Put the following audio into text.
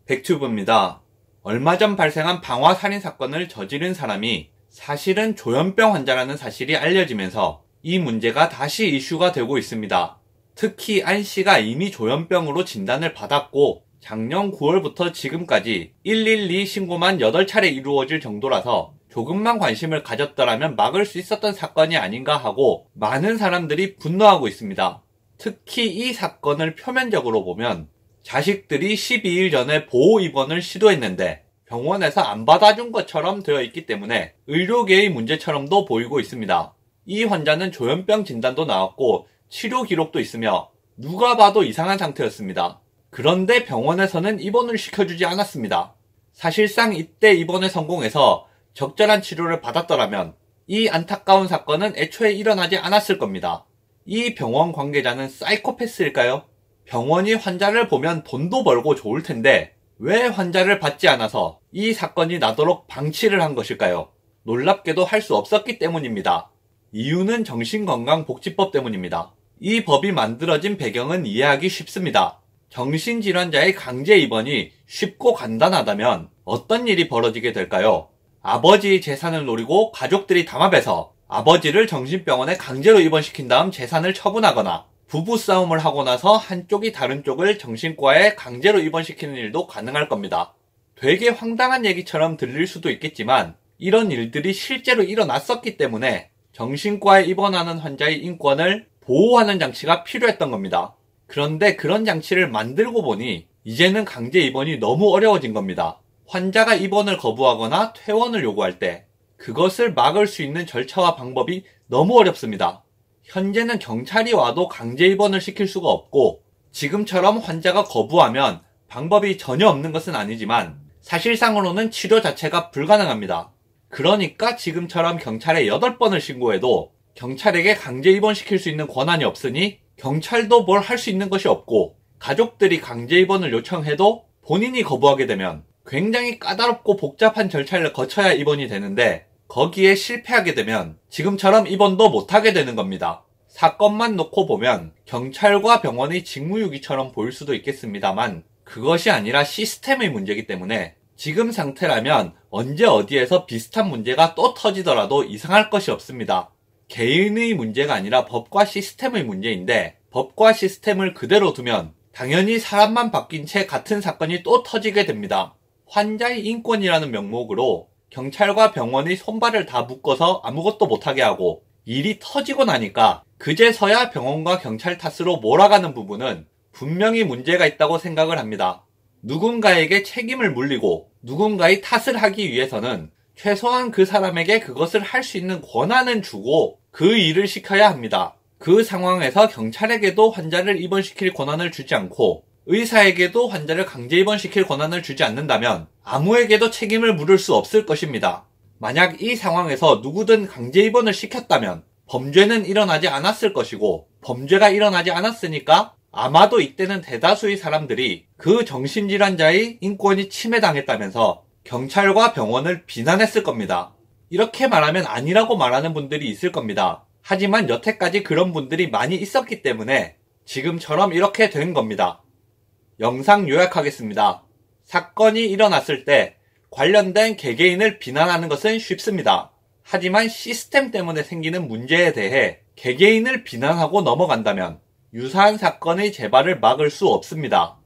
백튜브입니다. 얼마 전 발생한 방화 살인 사건을 저지른 사람이 사실은 조현병 환자라는 사실이 알려지면서 이 문제가 다시 이슈가 되고 있습니다. 특히 안 씨가 이미 조현병으로 진단을 받았고 작년 9월부터 지금까지 112 신고만 8차례 이루어질 정도라서 조금만 관심을 가졌더라면 막을 수 있었던 사건이 아닌가 하고 많은 사람들이 분노하고 있습니다. 특히 이 사건을 표면적으로 보면 자식들이 12일 전에 보호 입원을 시도했는데 병원에서 안 받아준 것처럼 되어 있기 때문에 의료계의 문제처럼도 보이고 있습니다. 이 환자는 조현병 진단도 나왔고 치료 기록도 있으며 누가 봐도 이상한 상태였습니다. 그런데 병원에서는 입원을 시켜주지 않았습니다. 사실상 이때 입원에 성공해서 적절한 치료를 받았더라면 이 안타까운 사건은 애초에 일어나지 않았을 겁니다. 이 병원 관계자는 사이코패스일까요? 병원이 환자를 보면 돈도 벌고 좋을 텐데 왜 환자를 받지 않아서 이 사건이 나도록 방치를 한 것일까요? 놀랍게도 할 수 없었기 때문입니다. 이유는 정신건강복지법 때문입니다. 이 법이 만들어진 배경은 이해하기 쉽습니다. 정신질환자의 강제 입원이 쉽고 간단하다면 어떤 일이 벌어지게 될까요? 아버지의 재산을 노리고 가족들이 담합해서 아버지를 정신병원에 강제로 입원시킨 다음 재산을 처분하거나 부부싸움을 하고 나서 한쪽이 다른 쪽을 정신과에 강제로 입원시키는 일도 가능할 겁니다. 되게 황당한 얘기처럼 들릴 수도 있겠지만 이런 일들이 실제로 일어났었기 때문에 정신과에 입원하는 환자의 인권을 보호하는 장치가 필요했던 겁니다. 그런데 그런 장치를 만들고 보니 이제는 강제 입원이 너무 어려워진 겁니다. 환자가 입원을 거부하거나 퇴원을 요구할 때 그것을 막을 수 있는 절차와 방법이 너무 어렵습니다. 현재는 경찰이 와도 강제 입원을 시킬 수가 없고 지금처럼 환자가 거부하면 방법이 전혀 없는 것은 아니지만 사실상으로는 치료 자체가 불가능합니다. 그러니까 지금처럼 경찰에 8번을 신고해도 경찰에게 강제 입원시킬 수 있는 권한이 없으니 경찰도 뭘 할 수 있는 것이 없고 가족들이 강제 입원을 요청해도 본인이 거부하게 되면 굉장히 까다롭고 복잡한 절차를 거쳐야 입원이 되는데 거기에 실패하게 되면 지금처럼 입원도 못하게 되는 겁니다. 사건만 놓고 보면 경찰과 병원의 직무유기처럼 보일 수도 있겠습니다만 그것이 아니라 시스템의 문제이기 때문에 지금 상태라면 언제 어디에서 비슷한 문제가 또 터지더라도 이상할 것이 없습니다. 개인의 문제가 아니라 법과 시스템의 문제인데 법과 시스템을 그대로 두면 당연히 사람만 바뀐 채 같은 사건이 또 터지게 됩니다. 환자의 인권이라는 명목으로 경찰과 병원의 손발을 다 묶어서 아무것도 못하게 하고 일이 터지고 나니까 그제서야 병원과 경찰 탓으로 몰아가는 부분은 분명히 문제가 있다고 생각을 합니다. 누군가에게 책임을 물리고 누군가의 탓을 하기 위해서는 최소한 그 사람에게 그것을 할 수 있는 권한은 주고 그 일을 시켜야 합니다. 그 상황에서 경찰에게도 환자를 입원시킬 권한을 주지 않고 의사에게도 환자를 강제 입원시킬 권한을 주지 않는다면 아무에게도 책임을 물을 수 없을 것입니다. 만약 이 상황에서 누구든 강제 입원을 시켰다면 범죄는 일어나지 않았을 것이고 범죄가 일어나지 않았으니까 아마도 이때는 대다수의 사람들이 그 정신질환자의 인권이 침해당했다면서 경찰과 병원을 비난했을 겁니다. 이렇게 말하면 아니라고 말하는 분들이 있을 겁니다. 하지만 여태까지 그런 분들이 많이 있었기 때문에 지금처럼 이렇게 된 겁니다. 영상 요약하겠습니다. 사건이 일어났을 때 관련된 개개인을 비난하는 것은 쉽습니다. 하지만 시스템 때문에 생기는 문제에 대해 개개인을 비난하고 넘어간다면 유사한 사건의 재발을 막을 수 없습니다.